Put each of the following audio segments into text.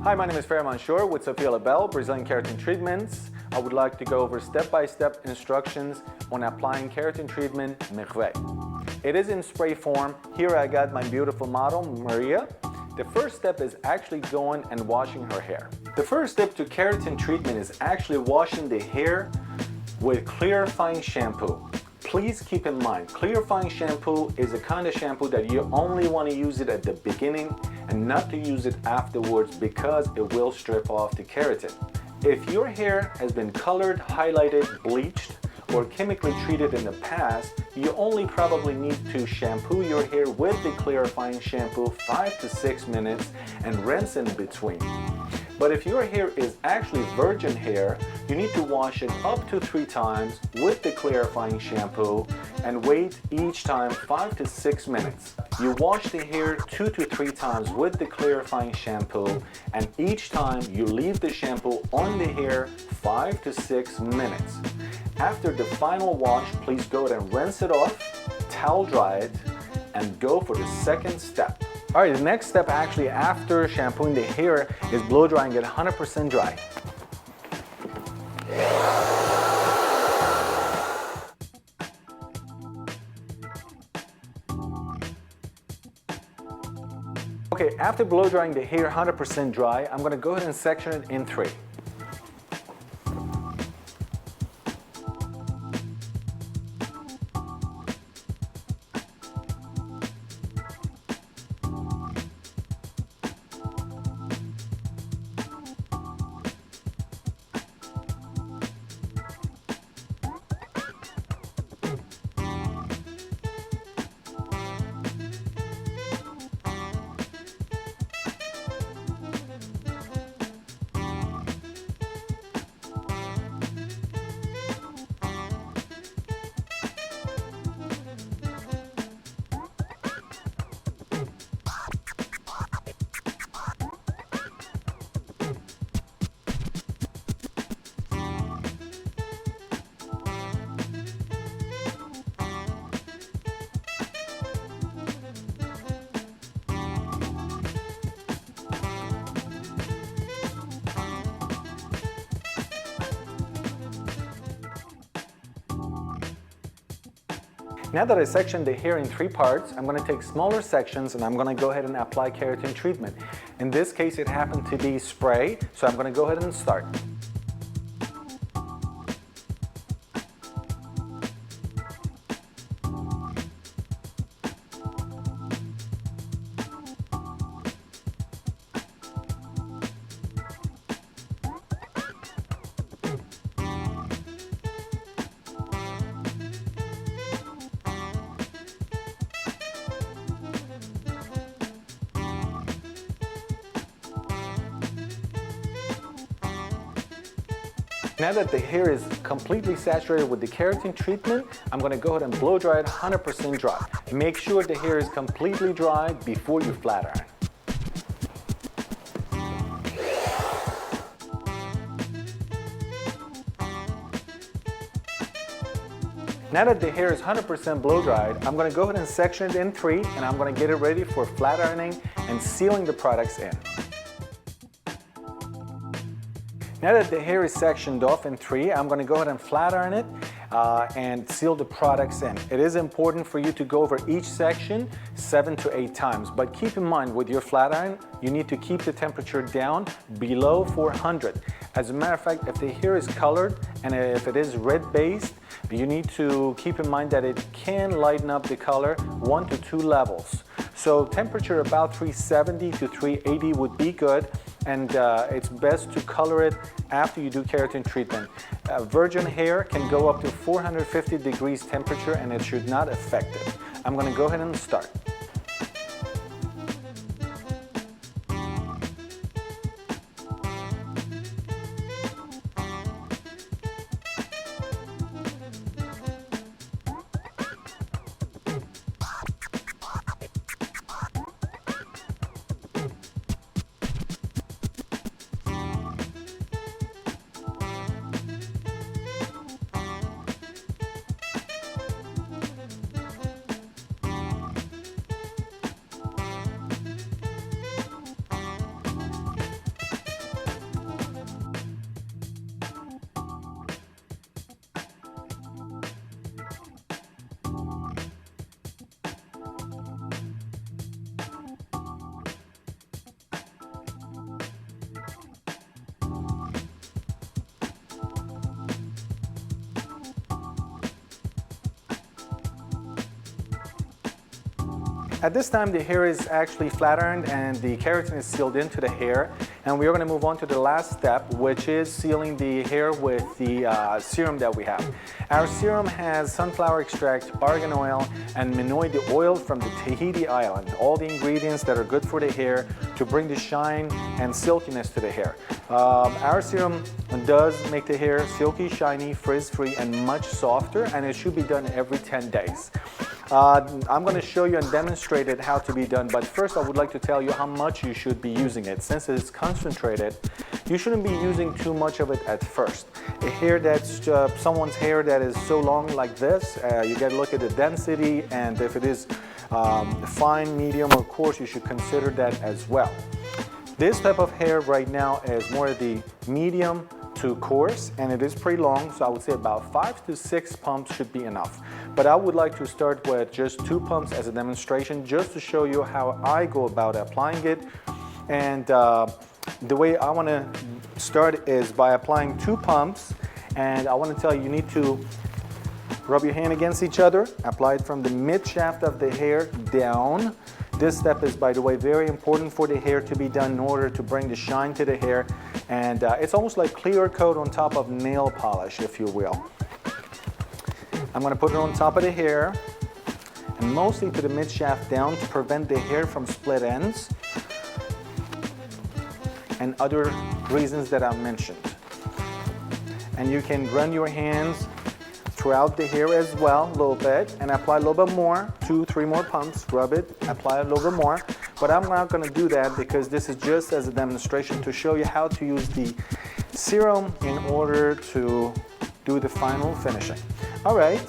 Hi, my name is Shore with Sophia Belle, Brazilian Keratin Treatments. I would like to go over step-by-step instructions on applying keratin treatment Merveille. It is in spray form. Here I got my beautiful model, Maria. The first step is actually going and washing her hair. The first step to keratin treatment is actually washing the hair with clarifying shampoo. Please keep in mind, clarifying shampoo is a kind of shampoo that you only want to use it at the beginning and not to use it afterwards because it will strip off the keratin. If your hair has been colored, highlighted, bleached, or chemically treated in the past, you only probably need to shampoo your hair with the clarifying shampoo 5 to 6 minutes and rinse in between. But if your hair is actually virgin hair, you need to wash it up to 3 times with the clarifying shampoo and wait each time 5 to 6 minutes. You wash the hair 2 to 3 times with the clarifying shampoo, and each time you leave the shampoo on the hair 5 to 6 minutes. After the final wash, please go ahead and rinse it off, towel dry it, and go for the second step. Alright, the next step actually after shampooing the hair is blow drying it 100% dry. Okay, after blow drying the hair 100% dry, I'm going to go ahead and section it in 3. Now that I sectioned the hair in 3 parts, I'm going to take smaller sections and I'm going to go ahead and apply keratin treatment. In this case, it happened to be spray, so I'm going to go ahead and start. Now that the hair is completely saturated with the keratin treatment, I'm going to go ahead and blow dry it 100% dry. Make sure the hair is completely dry before you flat iron. Now that the hair is 100% blow dried, I'm going to go ahead and section it in 3 and I'm going to get it ready for flat ironing and sealing the products in. Now that the hair is sectioned off in 3, I'm going to go ahead and flat iron it and seal the products in. It is important for you to go over each section 7 to 8 times, but keep in mind with your flat iron, you need to keep the temperature down below 400. As a matter of fact, if the hair is colored and if it is red based, you need to keep in mind that it can lighten up the color 1 to 2 levels. So temperature about 370 to 380 would be good, and it's best to color it after you do keratin treatment. Virgin hair can go up to 450 degrees temperature and it should not affect it. I'm going to go ahead and start. At this time, the hair is actually flat ironed and the keratin is sealed into the hair. And we are going to move on to the last step, which is sealing the hair with the serum that we have. Our serum has sunflower extract, argan oil, and minoid oil from the Tahiti Island. All the ingredients that are good for the hair to bring the shine and silkiness to the hair. Our serum does make the hair silky, shiny, frizz-free, and much softer, and it should be done every 10 days. I'm going to show you and demonstrate it how to be done, but first I would like to tell you how much you should be using it. Since it's concentrated, you shouldn't be using too much of it at first. A hair that's someone's hair that is so long like this, you got to look at the density, and if it is fine, medium, or coarse, you should consider that as well. This type of hair right now is more the medium to coarse, and it is pretty long, so I would say about 5 to 6 pumps should be enough. But I would like to start with just 2 pumps as a demonstration, just to show you how I go about applying it. And the way I want to start is by applying 2 pumps, and I want to tell you, you need to rub your hand against each other, apply it from the mid shaft of the hair down. This step is, by the way, very important for the hair to be done in order to bring the shine to the hair. And it's almost like clear coat on top of nail polish, if you will. I'm going to put it on top of the hair, and mostly to the mid shaft down to prevent the hair from split ends and other reasons that I mentioned. And you can run your hands throughout the hair as well, a little bit, and apply a little bit more, 2, 3 more pumps, rub it, apply a little bit more. But I'm not going to do that because this is just as a demonstration to show you how to use the serum in order to do the final finishing. All right.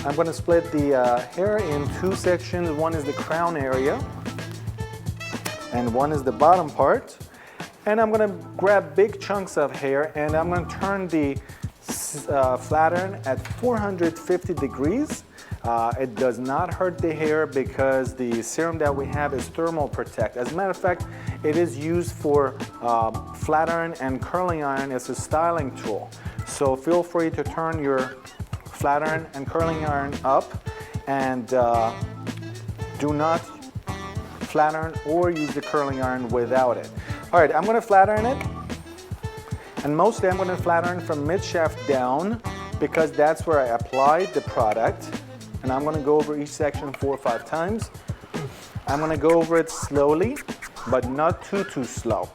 I'm going to split the hair in 2 sections. One is the crown area, and one is the bottom part. And I'm going to grab big chunks of hair, and I'm going to turn the flat iron at 450 degrees. It does not hurt the hair because the serum that we have is thermal protect. As a matter of fact, it is used for flat iron and curling iron as a styling tool. So feel free to turn your flat iron and curling iron up, and do not flat iron or use the curling iron without it. All right, I'm going to flat iron it, and mostly I'm going to flat iron from mid shaft down because that's where I applied the product. And I'm going to go over each section 4 or 5 times. I'm going to go over it slowly, but not too slow,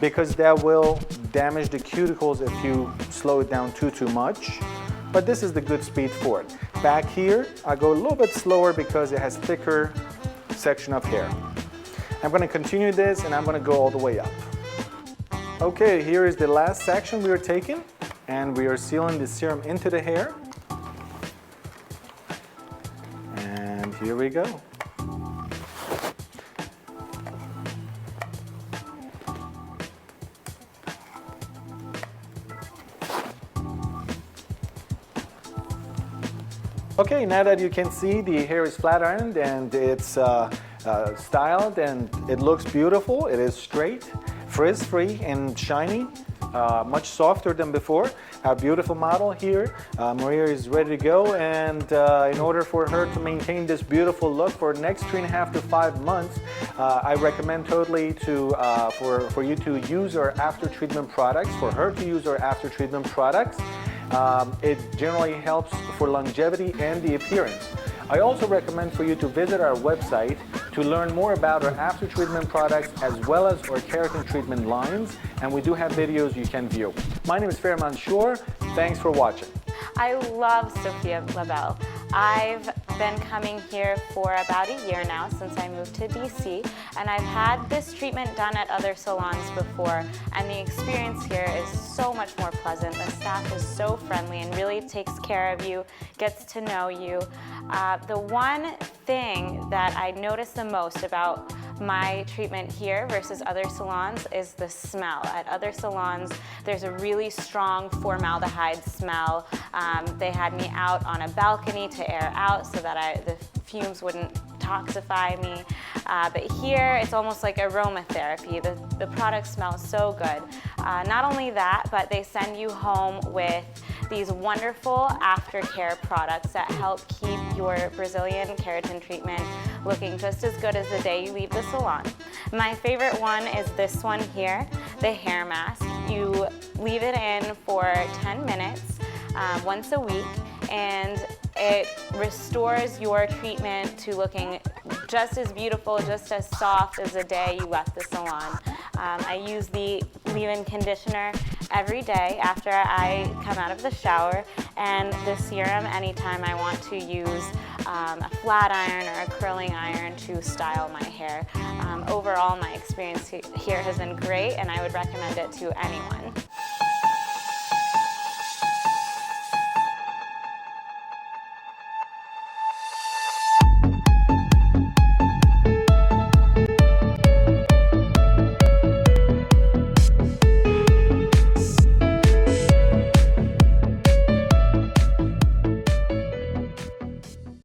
because that will damage the cuticles if you slow it down too much. But this is the good speed for it. Back here, I go a little bit slower because it has thicker section of hair. I'm going to continue this, and I'm going to go all the way up. Okay, here is the last section we are taking, and we are sealing the serum into the hair. And here we go. Okay, now that you can see the hair is flat ironed and it's styled and it looks beautiful, it is straight, frizz-free and shiny, much softer than before. Our beautiful model here, Maria, is ready to go, and in order for her to maintain this beautiful look for the next 3.5 to 5 months, I recommend totally for you to use our after treatment products, for her to use our after treatment products. It generally helps for longevity and the appearance. I also recommend for you to visit our website to learn more about our after treatment products as well as our keratin treatment lines, and we do have videos you can view. My name is Fairman Shore. Thanks for watching. I love Sophia Belle. I've been coming here for about a year now since I moved to DC, and I've had this treatment done at other salons before, and the experience here is so much more pleasant. The staff is so friendly and really takes care of you, gets to know you. The one thing that I notice the most about my treatment here versus other salons is the smell. At other salons, there's a really strong formaldehyde smell. They had me out on a balcony to air out so that the fumes wouldn't toxify me. But here, it's almost like aromatherapy. The product smells so good. Not only that, but they send you home with these wonderful aftercare products that help keep your Brazilian keratin treatment looking just as good as the day you leave the salon. My favorite one is this one here, the hair mask. You leave it in for 10 minutes once a week, and it restores your treatment to looking just as beautiful, just as soft as the day you left the salon. I use the leave-in conditioner every day after I come out of the shower, and the serum anytime I want to use a flat iron or a curling iron to style my hair. Overall, my experience here has been great, and I would recommend it to anyone.